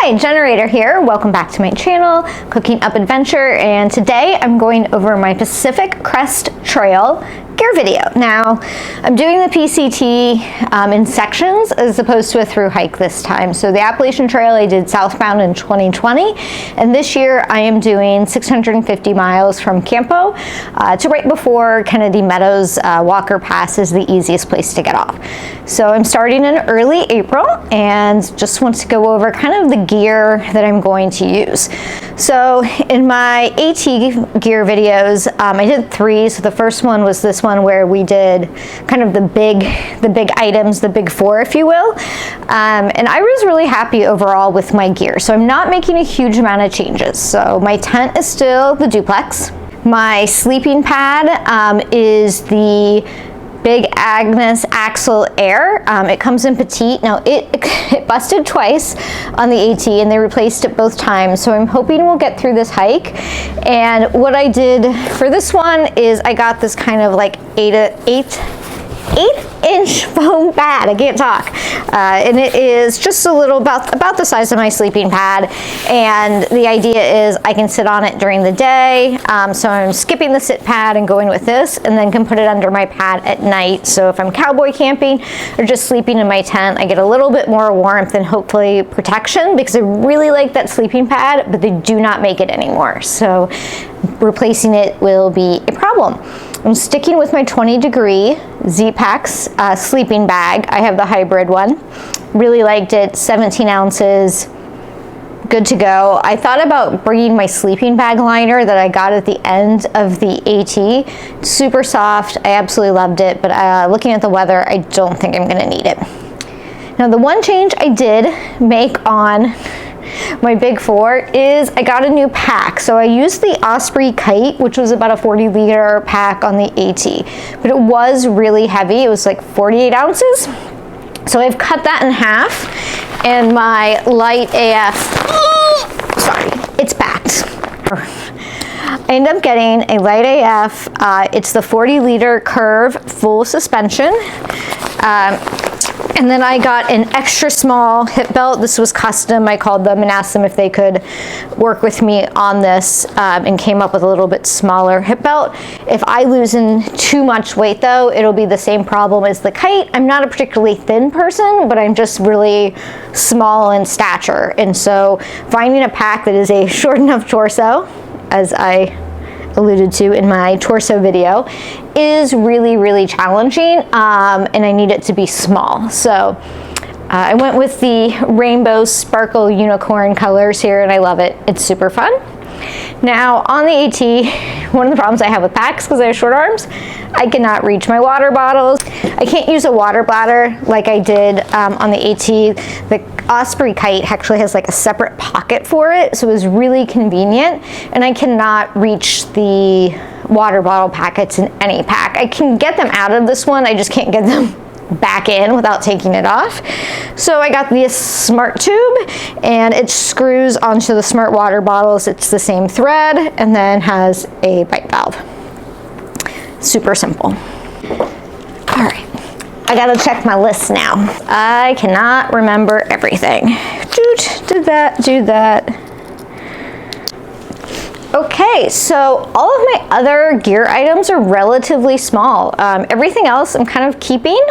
Hi, Generator here. Welcome back to my channel, Cooking Up Adventure, and today I'm going over my Pacific Crest Trail gear video. Now, I'm doing the PCT in sections as opposed to a through hike this time. So the Appalachian Trail I did southbound in 2020, and this year I am doing 650 miles from Campo to right before Kennedy Meadows. Walker Pass is the easiest place to get off. So I'm starting in early April and just want to go over kind of the gear that I'm going to use. So in my AT gear videos, I did three. So the first one was this one where we did kind of the big items, the big four, if you will. And I was really happy overall with my gear. So I'm not making a huge amount of changes. So my tent is still the duplex. My sleeping pad is the Big Agnes Axle Air. It comes in petite. Now it busted twice on the AT and they replaced it both times. So I'm hoping we'll get through this hike. And what I did for this one is I got this kind of like 8-inch foam pad. I can't talk. And it is just a little about the size of my sleeping pad. And the idea is I can sit on it during the day. So I'm skipping the sit pad and going with this, and then can put it under my pad at night. So if I'm cowboy camping or just sleeping in my tent, I get a little bit more warmth and hopefully protection, because I really like that sleeping pad, but they do not make it anymore. So replacing it will be a problem. I'm sticking with my 20-degree Z-Packs sleeping bag. I have the hybrid one. Really liked it, 17 ounces, good to go. I thought about bringing my sleeping bag liner that I got at the end of the AT. Super soft, I absolutely loved it, but looking at the weather, I don't think I'm gonna need it. Now the one change I did make on my big four is I got a new pack. So I used the Osprey Kite, which was about a 40-liter pack on the AT, but it was really heavy. It was like 48 ounces. So I've cut that in half, and my light AF, sorry, it's packed. I ended up getting a light AF. It's the 40-liter Curve full suspension. And then I got an extra small hip belt. This was custom. I called them and asked them if they could work with me on this, and came up with a little bit smaller hip belt. If I loosen too much weight though, it'll be the same problem as the Kite. I'm not a particularly thin person, but I'm just really small in stature. And so finding a pack that is a short enough torso, as I alluded to in my torso video, is really challenging, and I need it to be small. So I went with the rainbow sparkle unicorn colors here, and I love it. It's super fun. Now on the AT, one of the problems I have with packs, because I have short arms, I cannot reach my water bottles. I can't use a water bladder like I did on the AT. The Osprey Kite actually has like a separate pocket for it, so it was really convenient, and I cannot reach the water bottle packets in any pack. I can get them out of this one, I just can't get them back in without taking it off. So I got this smart tube, and it screws onto the smart water bottles. It's the same thread, and then has a bite valve. Super simple. All right, I gotta check my list now. I cannot remember everything. Did that, do that. Okay, so all of my other gear items are relatively small. Everything else I'm kind of keeping.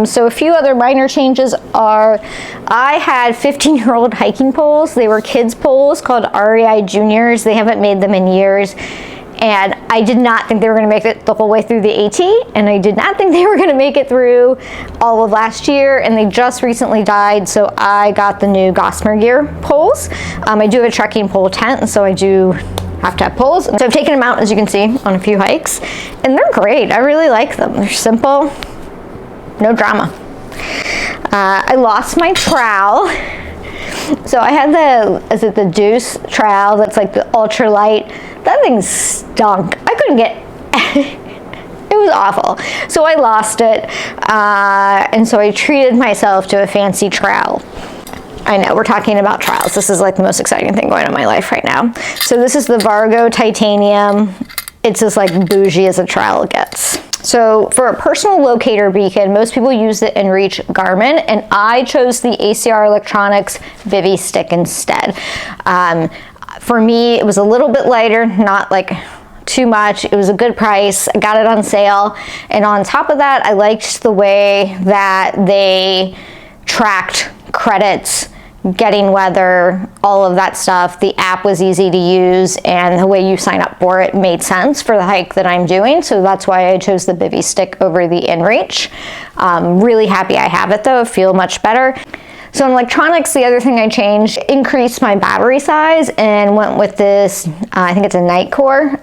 So a few other minor changes are, I had 15-year-old hiking poles. They were kids poles called REI Juniors. They haven't made them in years. And I did not think they were gonna make it the whole way through the AT, and I did not think they were gonna make it through all of last year, and they just recently died, so I got the new Gossamer gear poles. I do have a trekking pole tent, and so I do have to have poles. So I've taken them out, as you can see, on a few hikes, and they're great. I really like them. They're simple, no drama. I lost my trowel. So I had the Deuce trowel that's like the ultralight. That thing stunk. I couldn't get, it was awful. So I lost it, and so I treated myself to a fancy trowel. I know, we're talking about trowels. This is like the most exciting thing going on in my life right now. So this is the Vargo Titanium. It's as like bougie as a trowel gets. So for a personal locator beacon, most people use the inReach Garmin, and I chose the ACR Electronics Vivi Stick instead. For me, it was a little bit lighter, not like too much. It was a good price. I got it on sale. And on top of that, I liked the way that they tracked credits, getting weather, all of that stuff. The app was easy to use, and the way you sign up for it made sense for the hike that I'm doing. So that's why I chose the Vivi Stick over the inReach. Really happy I have it though. I feel much better. So in electronics, the other thing I changed, increased my battery size and went with this, I think it's a Nightcore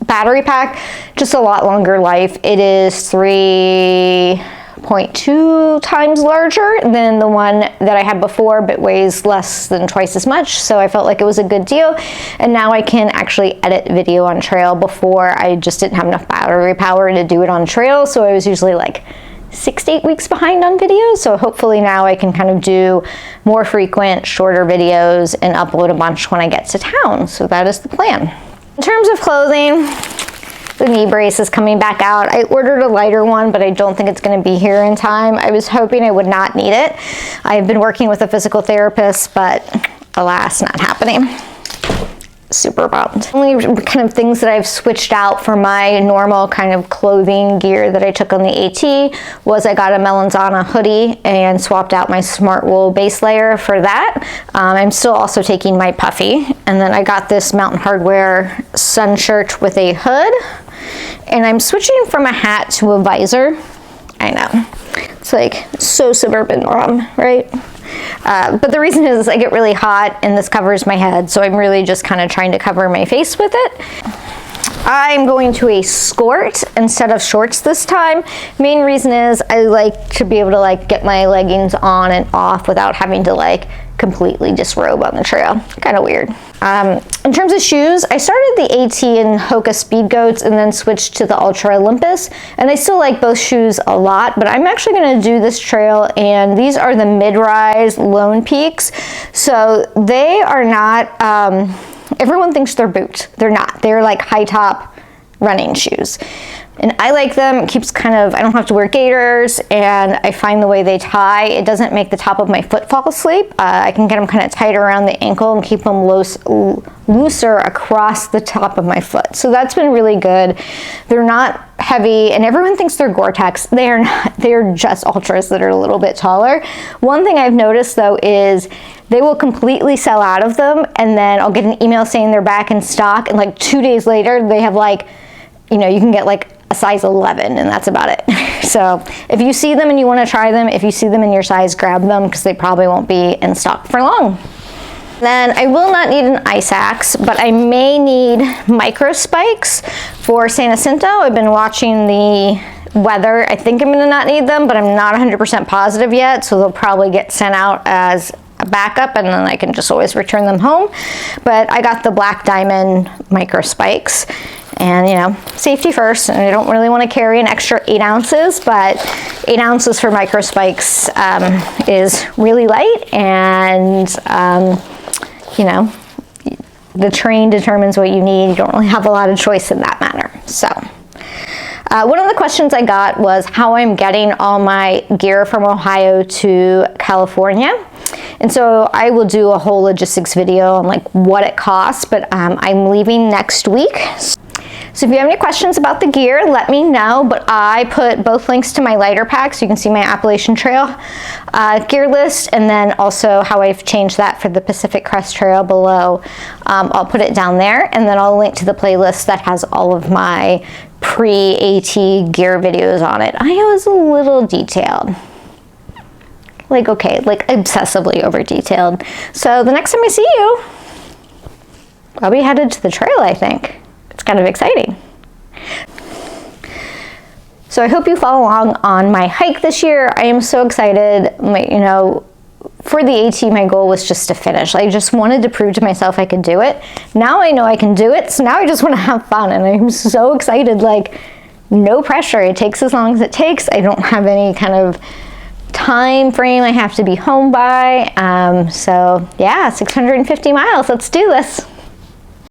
battery pack, just a lot longer life. It is 3.2 times larger than the one that I had before, but weighs less than twice as much. So I felt like it was a good deal. And now I can actually edit video on trail. Before, I just didn't have enough battery power to do it on trail. So I was usually like 6 to 8 weeks behind on videos. So hopefully now I can kind of do more frequent, shorter videos and upload a bunch when I get to town. So that is the plan. In terms of clothing, the knee brace is coming back out. I ordered a lighter one, but I don't think it's going to be here in time. I was hoping I would not need it. I've been working with a physical therapist, but alas, not happening. Super bummed. Only kind of things that I've switched out for my normal kind of clothing gear that I took on the AT was I got a Melanzana hoodie and swapped out my Smart Wool base layer for that. I'm still also taking my puffy, and then I got this Mountain Hardwear sun shirt with a hood, and I'm switching from a hat to a visor. I know, it's like so suburban mom, right? But the reason is I get really hot and this covers my head, so I'm really just kind of trying to cover my face with it. I'm going to a skort instead of shorts this time. Main reason is I like to be able to like get my leggings on and off without having to like completely disrobe on the trail. Kind of weird. In terms of shoes, I started the AT in Hoka Speed Goats and then switched to the Ultra Olympus, and I still like both shoes a lot, but I'm actually going to do this trail, and these are the mid-rise Lone Peaks. So they are not, everyone thinks they're boots. They're not. They're like high top running shoes. And I like them. It keeps kind of, I don't have to wear gaiters, and I find the way they tie, it doesn't make the top of my foot fall asleep. I can get them kind of tight around the ankle and keep them looser across the top of my foot. So that's been really good. They're not heavy, and everyone thinks they're Gore-Tex. They are not. They're just Ultras that are a little bit taller. One thing I've noticed though is they will completely sell out of them, and then I'll get an email saying they're back in stock, and like 2 days later they have like, you know, you can get like a size 11, and that's about it. So if you see them and you want to try them, if you see them in your size, grab them, because they probably won't be in stock for long. Then I will not need an ice axe, but I may need micro spikes for San Jacinto. I've been watching the weather. I think I'm going to not need them, but I'm not 100% positive yet, so they'll probably get sent out as a backup, and then I can just always return them home. But I got the Black Diamond micro spikes, and you know, safety first, and I don't really want to carry an extra 8 ounces, but 8 ounces for micro spikes is really light, and you know, the terrain determines what you need. You don't really have a lot of choice in that matter. So one of the questions I got was how I'm getting all my gear from Ohio to California. And so I will do a whole logistics video on like what it costs, but I'm leaving next week. So if you have any questions about the gear, let me know, but I put both links to my lighter pack so you can see my Appalachian Trail gear list, and then also how I've changed that for the Pacific Crest Trail below. I'll put it down there, and then I'll link to the playlist that has all of my pre-AT gear videos on it. I was a little detailed. Like, okay, like obsessively over detailed. So the next time I see you, I'll be headed to the trail, I think. It's kind of exciting. So I hope you follow along on my hike this year. I am so excited. You know, for the AT, my goal was just to finish. I just wanted to prove to myself I could do it. Now I know I can do it, so now I just want to have fun, and I'm so excited. Like, no pressure. It takes as long as it takes. I don't have any kind of time frame I have to be home by. So yeah, 650 miles. Let's do this.